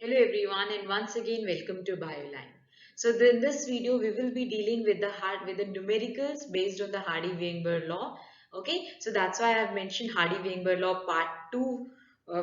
Hello everyone, and once again welcome to Bioline. In this video we will be dealing with the numericals based on the Hardy-Weinberg law. Okay, so that's why I have mentioned Hardy-Weinberg law part 2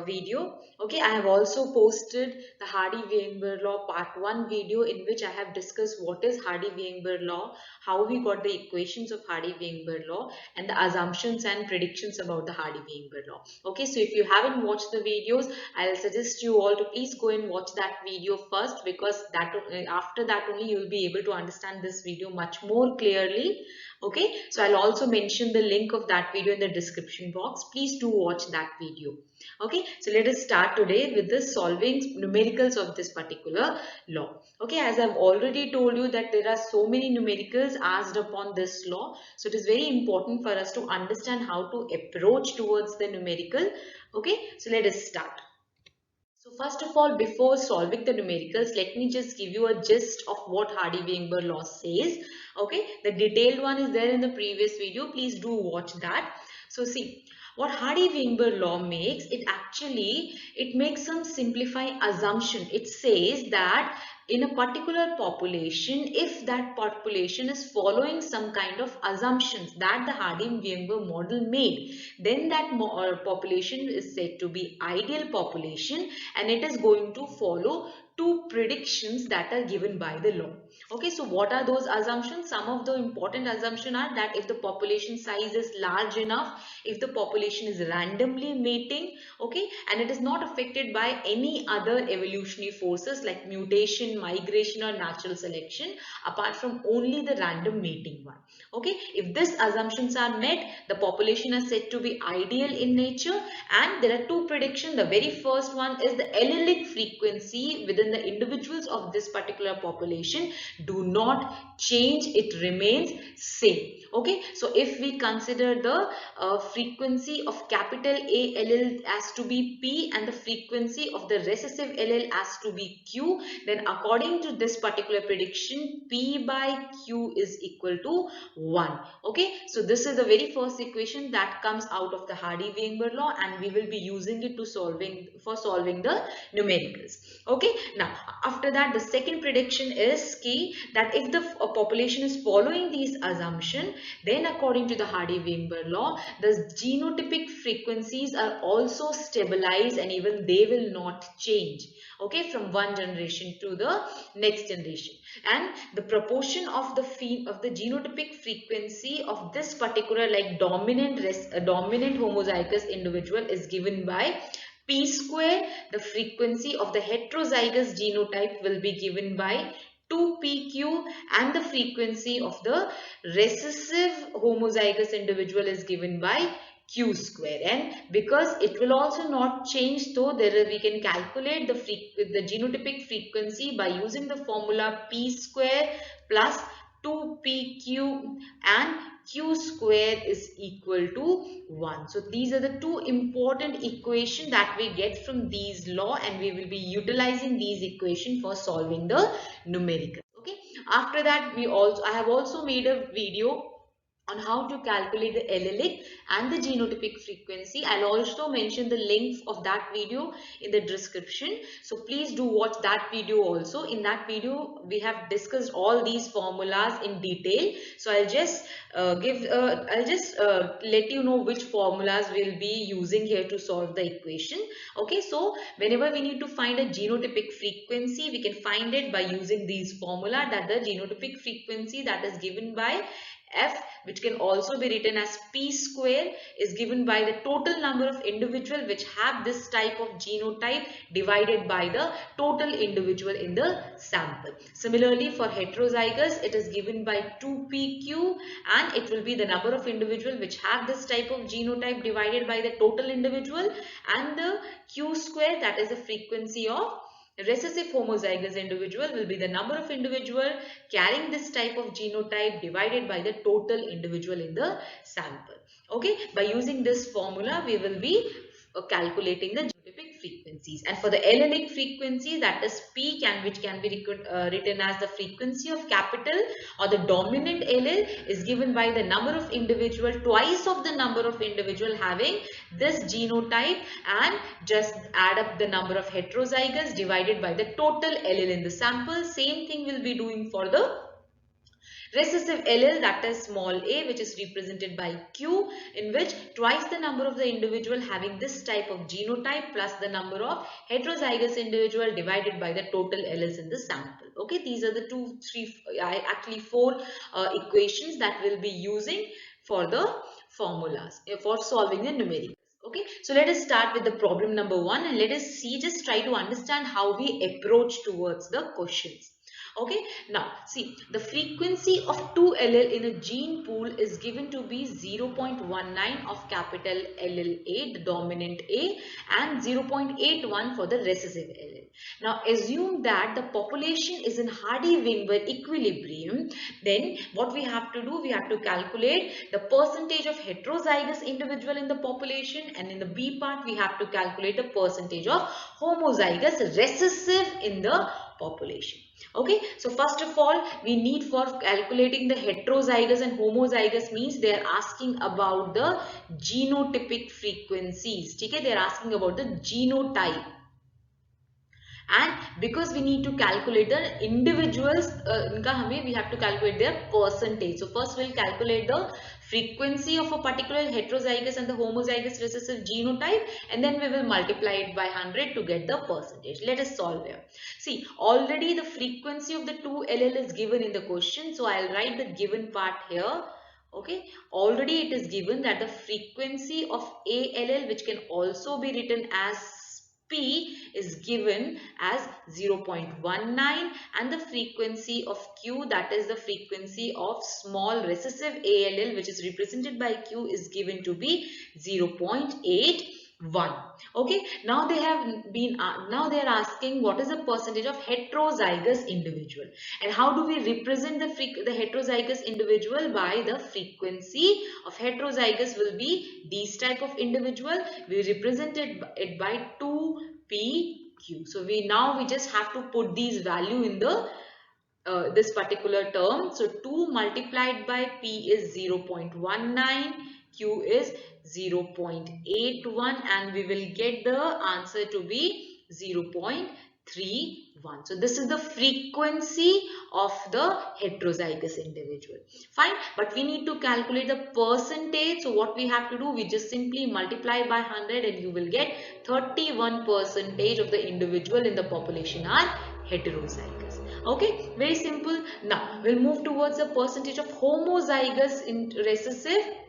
video. Okay, I have also posted the Hardy-Weinberg law part 1 video in which I have discussed what is Hardy-Weinberg law, how we got the equations of Hardy-Weinberg law, and the assumptions and predictions about the Hardy-Weinberg law. Okay, so if you haven't watched the videos, I'll suggest you all to please go and watch that video first, because after that only you will be able to understand this video much more clearly. Okay, so I'll also mention the link of that video in the description box. Please do watch that video. Okay, so let us start today with the solving numericals of this particular law. Okay, as I've already told you that there are so many numericals asked upon this law, so it is very important for us to understand how to approach towards the numerical. Okay, so let us start. So first of all, before solving the numericals, let me just give you a gist of what Hardy-Weinberg law says. Okay, the detailed one is there in the previous video. Please do watch that. So see, what Hardy-Weinberg law makes, it makes some simplifying assumption. It says that in a particular population, if that population is following some kind of assumptions that the Hardy-Weinberg model made, then that population is said to be ideal population, and it is going to follow two predictions that are given by the law. Okay, so what are those assumptions? Some of the important assumptions are that if the population size is large enough, if the population is randomly mating, okay, and it is not affected by any other evolutionary forces like mutation, migration or natural selection apart from only the random mating one. Okay, if these assumptions are met, the population is said to be ideal in nature, and there are two predictions. The very first one is the allelic frequency within the individuals of this particular population do not change, it remains same. Okay, so if we consider the frequency of capital A allele as to be P and the frequency of the recessive allele as to be Q, then according to this particular prediction, P by Q is equal to 1. Okay, so this is the very first equation that comes out of the Hardy-Weinberg law, and we will be using it to solving the numericals. Okay, now after that, the second prediction is key, that if the population is following these assumptions, then according to the Hardy-Weinberg law, the genotypic frequencies are also stabilized and even they will not change, okay, from one generation to the next generation. And the proportion of the genotypic frequency of this particular dominant homozygous individual is given by P square. The frequency of the heterozygous genotype will be given by 2pq, and the frequency of the recessive homozygous individual is given by q square. And because it will also not change, so we can calculate the genotypic frequency by using the formula p square plus 2pq, and q square is equal to 1. So these are the two important equations that we get from these law, and we will be utilizing these equations for solving the numerical. Okay, after that I have also made a video on how to calculate the allelic and the genotypic frequency. I'll also mention the link of that video in the description, so please do watch that video also. In that video we have discussed all these formulas in detail, so I'll just let you know which formulas we'll be using here to solve the equation. Okay, so whenever we need to find a genotypic frequency, we can find it by using these formula, that the genotypic frequency that is given by F, which can also be written as P square, is given by the total number of individuals which have this type of genotype divided by the total individual in the sample. Similarly, for heterozygous, it is given by 2pq, and it will be the number of individuals which have this type of genotype divided by the total individual, and the q square, that is the frequency of recessive homozygous individual, will be the number of individual carrying this type of genotype divided by the total individual in the sample. Okay, by using this formula we will be calculating the genotypic frequency. frequencies. And for the allelic frequency, that is P, which can be written as the frequency of capital or the dominant allele, is given by the number of individual, twice of the number of individual having this genotype, and just add up the number of heterozygous divided by the total allele in the sample. Same thing we'll be doing for the recessive allele, that is small a, which is represented by Q, in which twice the number of the individual having this type of genotype plus the number of heterozygous individual divided by the total alleles in the sample. Okay, these are the actually four equations that we'll be using for the formulas, for solving the numericals. Okay, so let us start with the problem number 1, and let us just try to understand how we approach towards the questions. Okay, now see, the frequency of 2 allele in a gene pool is given to be 0.19 of capital allele A, the dominant A, and 0.81 for the recessive allele. Now assume that the population is in Hardy-Weinberg equilibrium. Then what we have to do, we have to calculate the percentage of heterozygous individual in the population, and in the B part we have to calculate the percentage of homozygous recessive in the population. Okay, so first of all, we need, for calculating the heterozygous and homozygous, means they are asking about the genotypic frequencies. Okay, they are asking about the genotype. And because we need to calculate the individuals, we have to calculate their percentage. So first we'll calculate the frequency of a particular heterozygous and the homozygous recessive genotype, and then we will multiply it by 100 to get the percentage. Let us solve here. See, already the frequency of the 2 allele is given in the question, so I'll write the given part here. Okay, already it is given that the frequency of A allele, which can also be written as P, is given as 0.19, and the frequency of Q, that is the frequency of small recessive ALL, which is represented by Q, is given to be 0.81. Okay, now they are asking what is the percentage of heterozygous individual, and how do we represent the heterozygous individual? By the frequency of heterozygous will be these type of individual. We represented it by 2PQ. So we just have to put these value in the this particular term. So 2 multiplied by P is 0.19, Q is 0.81, and we will get the answer to be 0.31. So this is the frequency of the heterozygous individual. Fine, but we need to calculate the percentage. So what we have to do, we just simply multiply by 100 and you will get 31% of the individual in the population are heterozygous. Okay, very simple. Now we'll move towards the percentage of homozygous recessive.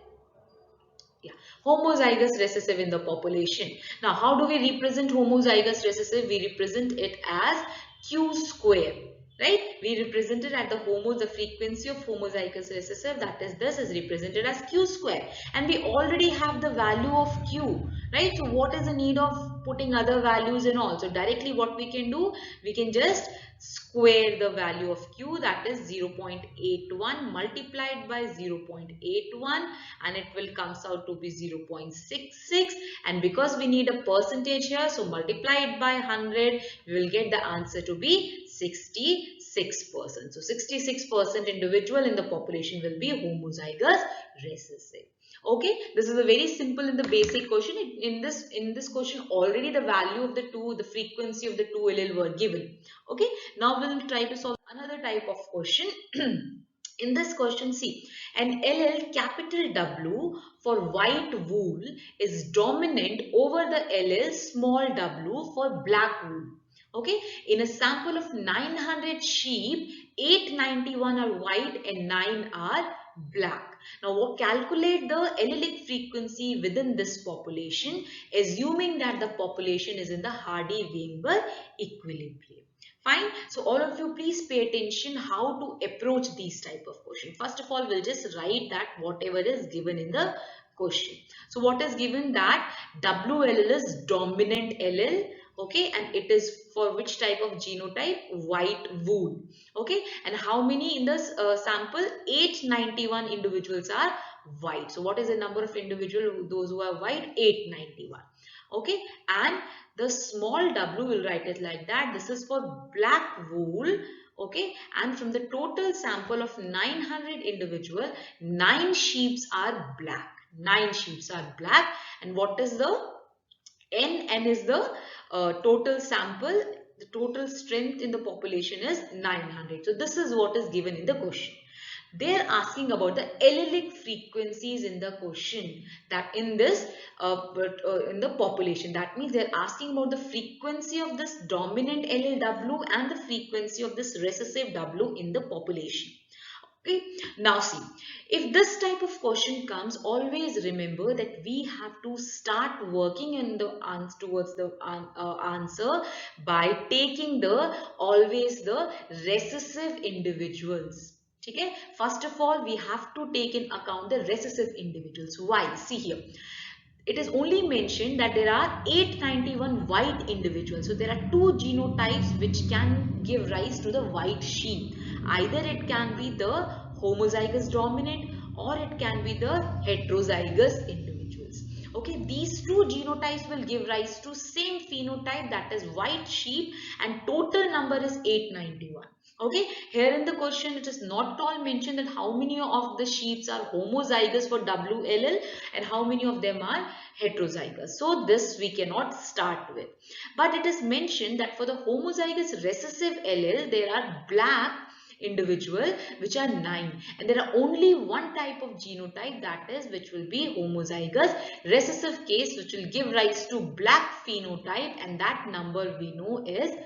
Homozygous recessive in the population. Now how do we represent homozygous recessive? We represent it as Q square. Right? We represented at the frequency of homozygous recessive, that is this, is represented as Q square, and we already have the value of Q, right? So what is the need of putting other values and all? So directly what we can do, we can just square the value of Q, that is 0.81 multiplied by 0.81, and it will comes out to be 0.66, and because we need a percentage here, so multiply it by 100, we will get the answer to be 66%. So 66% individual in the population will be homozygous recessive. Okay, this is a very simple in the basic question. In this question already the value of the frequency of the 2 allele were given. Okay, now we'll try to solve another type of question. In this question, see, an allele capital W for white wool is dominant over the allele small w for black wool. Okay, in a sample of 900 sheep, 891 are white and 9 are black. Now, we'll calculate the allelic frequency within this population, assuming that the population is in the Hardy-Weinberg equilibrium. Fine. So, all of you please pay attention how to approach these type of questions. First of all, we'll just write that whatever is given in the question. So, what is given? That W allele is dominant allele. Okay, and it is for which type of genotype? White wool. Okay, and how many in this sample? 891 individuals are white. So what is the number of individuals, those who are white? 891. Okay, and The small w will write it like that. This is for black wool. Okay, and from the total sample of 900 individual, 9 sheeps are black. 9 sheeps are black. And what is the N? N is the total sample. The total strength in the population is 900. So this is what is given in the question. They are asking about the allelic frequencies in the question, that in this in the population. That means they are asking about the frequency of this dominant LLW and the frequency of this recessive W in the population. Okay, now see, if this type of question comes, always remember that we have to start working in the answer towards the answer by taking the always the recessive individuals. Okay, first of all, we have to take in account the recessive individuals. Why? See here. It is only mentioned that there are 891 white individuals. So there are two genotypes which can give rise to the white sheep. Either it can be the homozygous dominant or it can be the heterozygous individuals. Okay, these two genotypes will give rise to same phenotype, that is white sheep, and total number is 891. Okay, here in the question it is not at all mentioned that how many of the sheeps are homozygous for WLL and how many of them are heterozygous. So this we cannot start with. But it is mentioned that for the homozygous recessive allele there are black individual which are 9, and there are only one type of genotype, that is which will be homozygous recessive case, which will give rise to black phenotype, and that number we know is 9.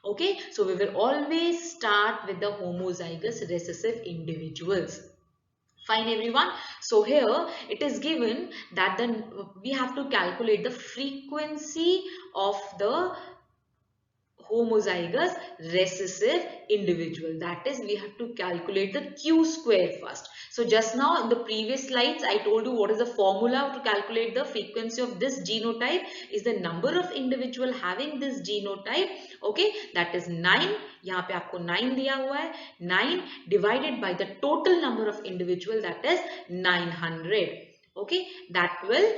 Okay, so we will always start with the homozygous recessive individuals. Fine everyone. So here it is given that then we have to calculate the frequency of the homozygous recessive individual. That is, we have to calculate the Q square first. So just now in the previous slides I told you what is the formula to calculate the frequency of this genotype is the number of individual having this genotype. Okay, that is 9. यहाँ पे आपको 9 दिया हुआ है. 9 divided by the total number of individual, that is 900. Okay, that will,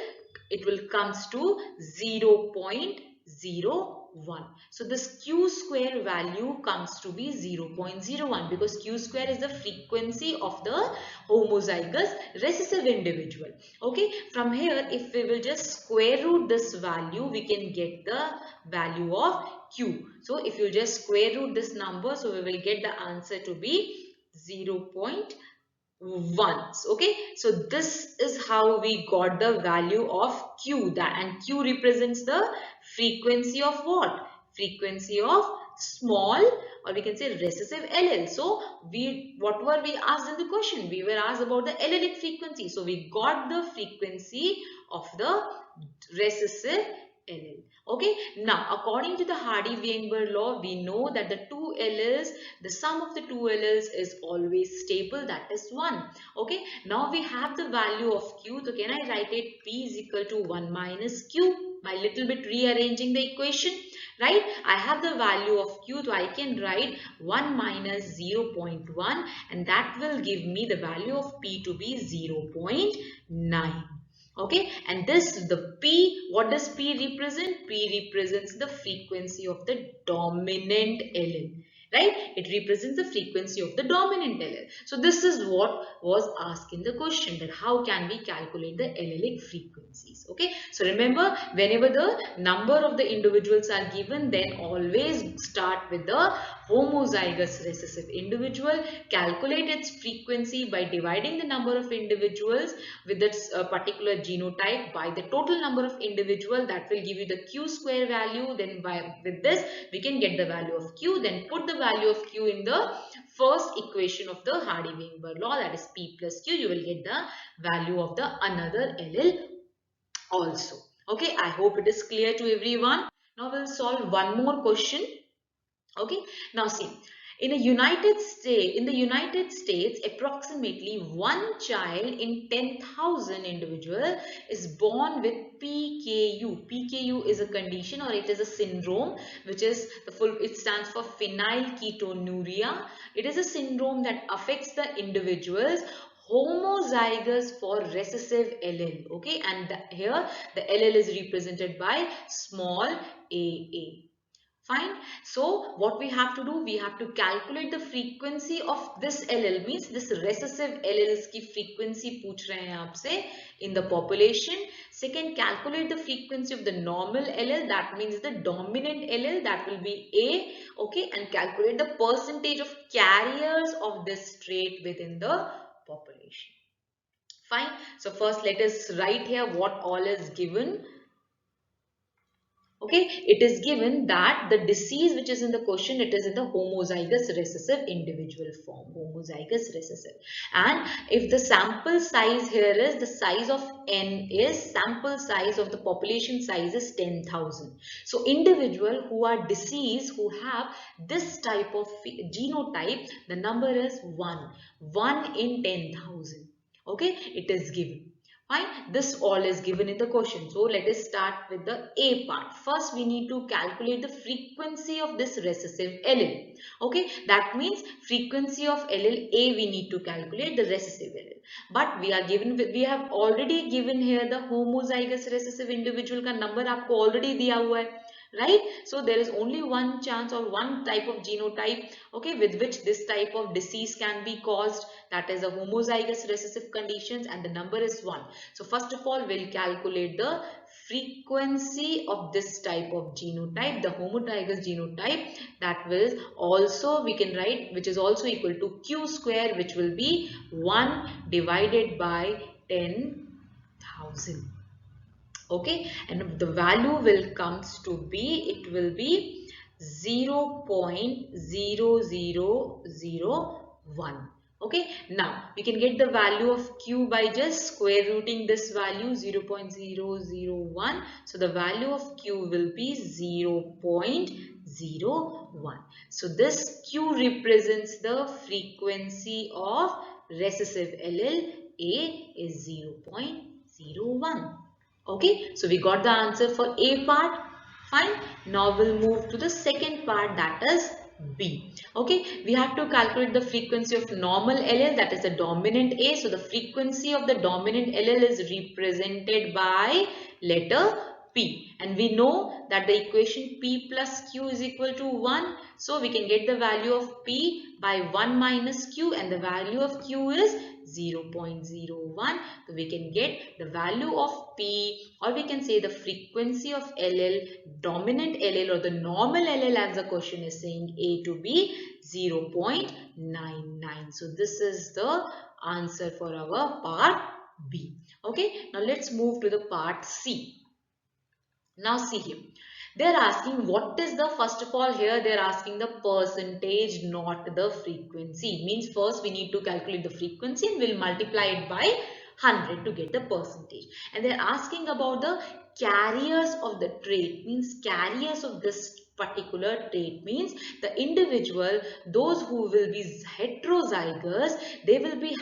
it will comes to 0.01. So this Q square value comes to be 0.01 because Q square is the frequency of the homozygous recessive individual. Okay, from here if we will just square root this value, we can get the value of Q. So if you just square root this number, so we will get the answer to be 0.1. Okay, so this is how we got the value of Q, that, and Q represents the frequency of what? Frequency of small, or we can say recessive allele. So what were we asked in the question? We were asked about the allelic frequency. So we got the frequency of the recessive allele. Okay, now according to the Hardy-Weinberg law, we know that the two alleles, the sum of the two alleles is always stable, that is 1. Okay, now we have the value of Q. So can I write it P is equal to 1 minus Q by little bit rearranging the equation, right? I have the value of Q, so I can write 1 minus 0.1 and that will give me the value of P to be 0.9. Okay, and this, the P, what does P represent? P represents the frequency of the dominant allele, right? It represents the frequency of the dominant allele. So this is what was asked in the question, that how can we calculate the allelic frequencies? Okay, so remember, whenever the number of the individuals are given, then always start with the homozygous recessive individual, calculate its frequency by dividing the number of individuals with its particular genotype by the total number of individual, that will give you the Q square value. Then with this we can get the value of Q, then put the value of Q in the first equation of the Hardy-Weinberg law, that is P plus Q. You will get the value of the another allele also. Okay, I hope it is clear to everyone. Now we'll solve one more question. Okay, now see, in the United States, approximately one child in 10,000 individual is born with PKU. PKU is a condition, or it is a syndrome, which is the full, it stands for phenylketonuria. It is a syndrome that affects the individuals homozygous for recessive allele. Okay, and here the allele is represented by small a. Fine. So what we have to do, we have to calculate the frequency of this allele, means this recessive alleles की frequency पूछ रहे हैं आपसे in the population. Second, calculate the frequency of the normal allele, that means the dominant allele, that will be A. Okay, and calculate the percentage of carriers of this trait within the population. Fine. So first let us write here what all is given. Okay, it is given that the disease which is in the question, it is in the homozygous recessive individual form, homozygous recessive. And if the sample size here is, the size of n is, sample size of the population size is 10,000. So individual who are deceased, who have this type of genotype, the number is 1 in 10,000. Okay, it is given. Fine, this all is given in the question. So let us start with the A part. First, we need to calculate the frequency of this recessive allele. Okay, that means frequency of allele A we need to calculate the recessive allele. But we have already given here the homozygous recessive individual का number आपको already दिया हुआ है. Right, so there is only one chance or one type of genotype, okay, with which this type of disease can be caused, that is a homozygous recessive conditions, and the number is 1. So first of all, we'll calculate the frequency of this type of genotype, the homozygous genotype, that will also we can write, which is also equal to q square, which will be 1 divided by 10,000. Okay, and the value will comes to be, it will be 0.0001. Okay, now we can get the value of q by just square rooting this value 0.001. So the value of q will be 0.01. So this q represents the frequency of recessive allele. A is 0.01. Okay, so we got the answer for A part. Fine. Now we'll move to the second part, that is B. Okay, we have to calculate the frequency of normal allele, that is the dominant A. So the frequency of the dominant allele is represented by letter P, and we know that the equation P plus Q is equal to 1. So we can get the value of P by 1 minus Q, and the value of Q is 0.01. So we can get the value of P, or we can say the frequency of allele, dominant allele or the normal allele as the question is saying, A to be 0.99. So this is the answer for our part B. Okay, now let's move to the part C. Now see here. They're asking what is the, first of all here they're asking the percentage, not the frequency. Means first we need to calculate the frequency and we'll multiply it by 100 to get the percentage. And they're asking about the carriers of the trait, means carriers of this particular trait, means the individual, those who will be heterozygous, they will be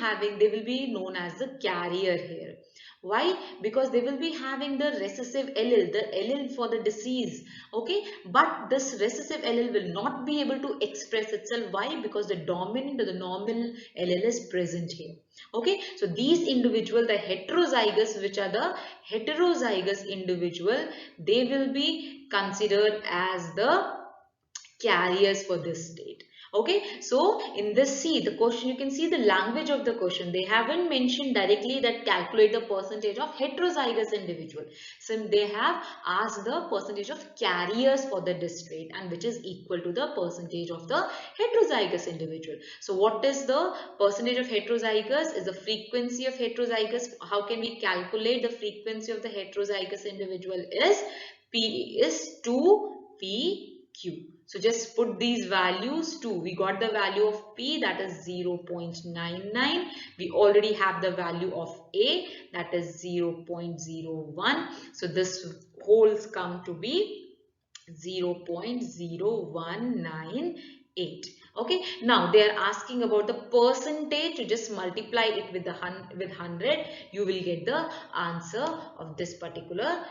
known as the carrier here. Why? Because they will be having the recessive allele, the allele for the disease. Okay, but this recessive allele will not be able to express itself. Why? Because the dominant or the normal allele is present here. Okay, so these individual, the heterozygous, which are the heterozygous individual, they will be considered as the carriers for this state. Okay, so in this C, the question, you can see the language of the question. They haven't mentioned directly that calculate the percentage of heterozygous individual. So they have asked the percentage of carriers for the trait, and which is equal to the percentage of the heterozygous individual. So what is the percentage of heterozygous? Is the frequency of heterozygous. How can we calculate the frequency of the heterozygous individual? Is P is 2PQ. So just put these values to, we got the value of P, that is 0.99. We already have the value of A, that is 0.01. So this wholes come to be 0.0198. Okay, now they are asking about the percentage. To just multiply it with 100, you will get the answer of this particular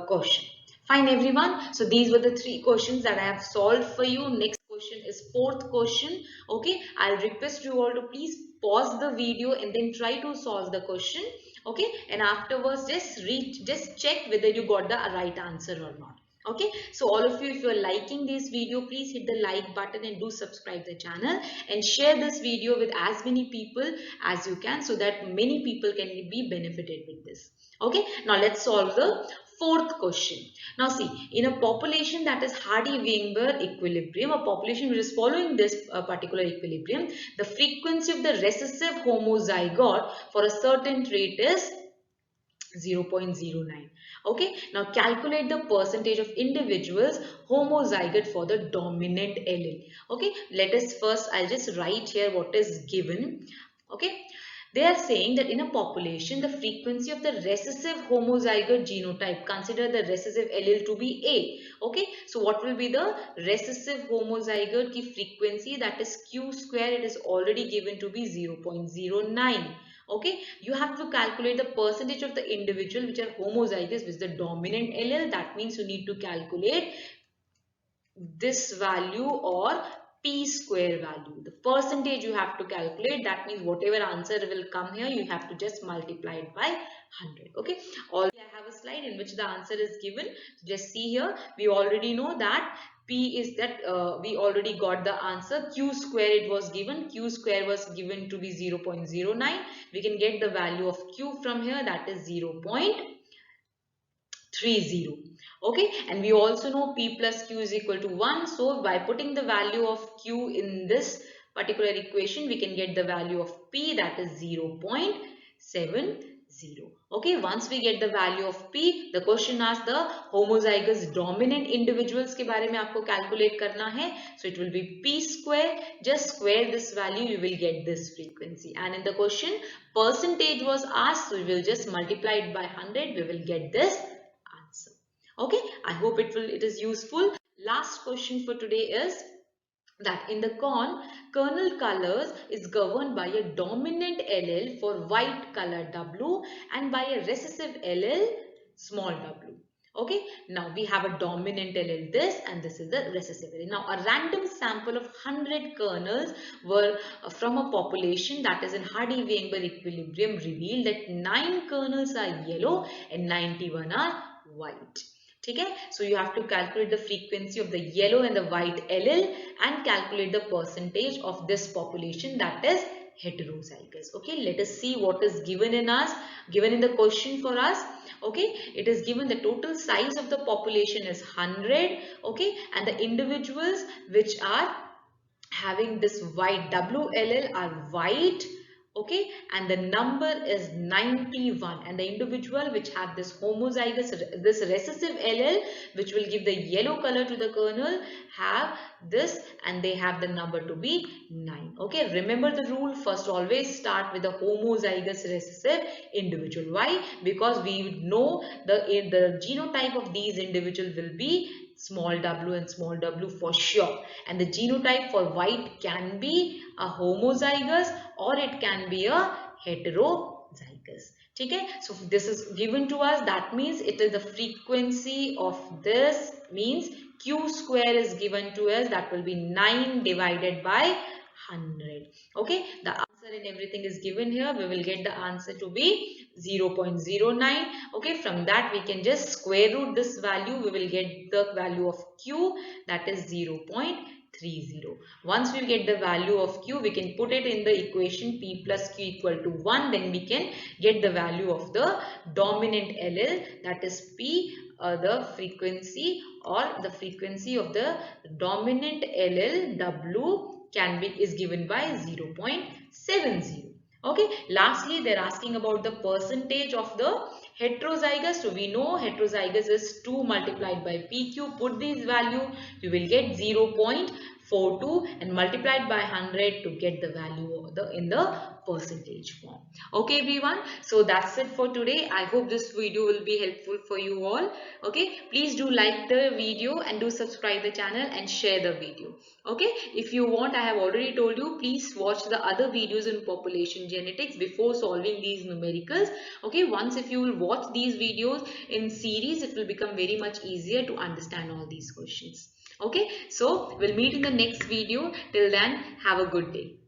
question. Fine everyone. So these were the 3 questions that I have solved for you. Next question is fourth question. Okay, I'll request you all to please pause the video and then try to solve the question. Okay, and afterwards just check whether you got the right answer or not. Okay, so all of you, if you're liking this video, please hit the like button and do subscribe the channel and share this video with as many people as you can, so that many people can be benefited with this. Okay, now let's solve the fourth question. Now see, in a population that is Hardy-Weinberg equilibrium, a population which is following this particular equilibrium, the frequency of the recessive homozygote for a certain trait is 0.09. Okay, now calculate the percentage of individuals homozygote for the dominant allele. Okay, let us first, I'll just write here what is given. Okay, they are saying that in a population, the frequency of the recessive homozygote genotype, consider the recessive allele to be A. Okay, so what will be the recessive homozygote ki frequency? That is Q square. It is already given to be 0.09. Okay, you have to calculate the percentage of the individual which are homozygous with the dominant allele. That means you need to calculate this value or p square value. The percentage you have to calculate. That means whatever answer will come here, you have to just multiply it by 100. Okay, already I have a slide in which the answer is given. Just see here, we already know that P is that we already got the answer. Q square it was given. Q square was given to be 0.09. We can get the value of Q from here, that is 0.30. Okay, and we also know P plus Q is equal to 1. So by putting the value of Q in this particular equation, we can get the value of P, that is 0.70. Okay, once we get the value of P, the question asks the homozygous dominant individuals के बारे में आपको calculate करना है. So it will be P square. Just square this value, you will get this frequency. And in the question, percentage was asked, so we will just multiply it by 100. We will get this answer. Okay, I hope it is useful. Last question for today is that in the corn, kernel colors is governed by a dominant allele for white color W and by a recessive allele small w. Okay, now we have a dominant allele this and this is the recessive allele. Now a random sample of 100 kernels were from a population that is in Hardy-Weinberg equilibrium revealed that 9 kernels are yellow and 91 are white. Okay, so you have to calculate the frequency of the yellow and the white allele and calculate the percentage of this population that is heterozygous. Okay, let us see what is given in the question for us. Okay, it is given the total size of the population is 100. Okay, and the individuals which are having this white W allele are white. Okay, and the number is 91, and the individual which have this homozygous, this recessive allele which will give the yellow color to the kernel have this, and they have the number to be 9. Okay, remember the rule, first always start with the homozygous recessive individual. Why? Because we know the genotype of these individuals will be small w and small w for sure, and the genotype for white can be a homozygous or it can be a heterozygous. Okay, so this is given to us, that means it is the frequency of this, means Q square is given to us, that will be 9 divided by 100. Okay, the answer and everything is given here. We will get the answer to be 0.09. Okay, from that we can just square root this value. We will get the value of Q, that is 0.30. Once we get the value of Q, we can put it in the equation P plus Q equal to 1. Then we can get the value of the dominant allele, that is P, the frequency or the frequency of the dominant allele W is given by 0.70. Okay, lastly they are asking about the percentage of the heterozygous. So we know heterozygous is 2 multiplied by PQ. Put this value, you will get 0.42 and multiplied by 100 to get the value of in the percentage form. Okay everyone, so that's it for today. I hope this video will be helpful for you all. Okay, please do like the video and do subscribe the channel and share the video. Okay, if you want, I have already told you, please watch the other videos in population genetics before solving these numericals. Okay, once if you will watch these videos in series, it will become very much easier to understand all these questions. Okay, so we'll meet in the next video. Till then, have a good day.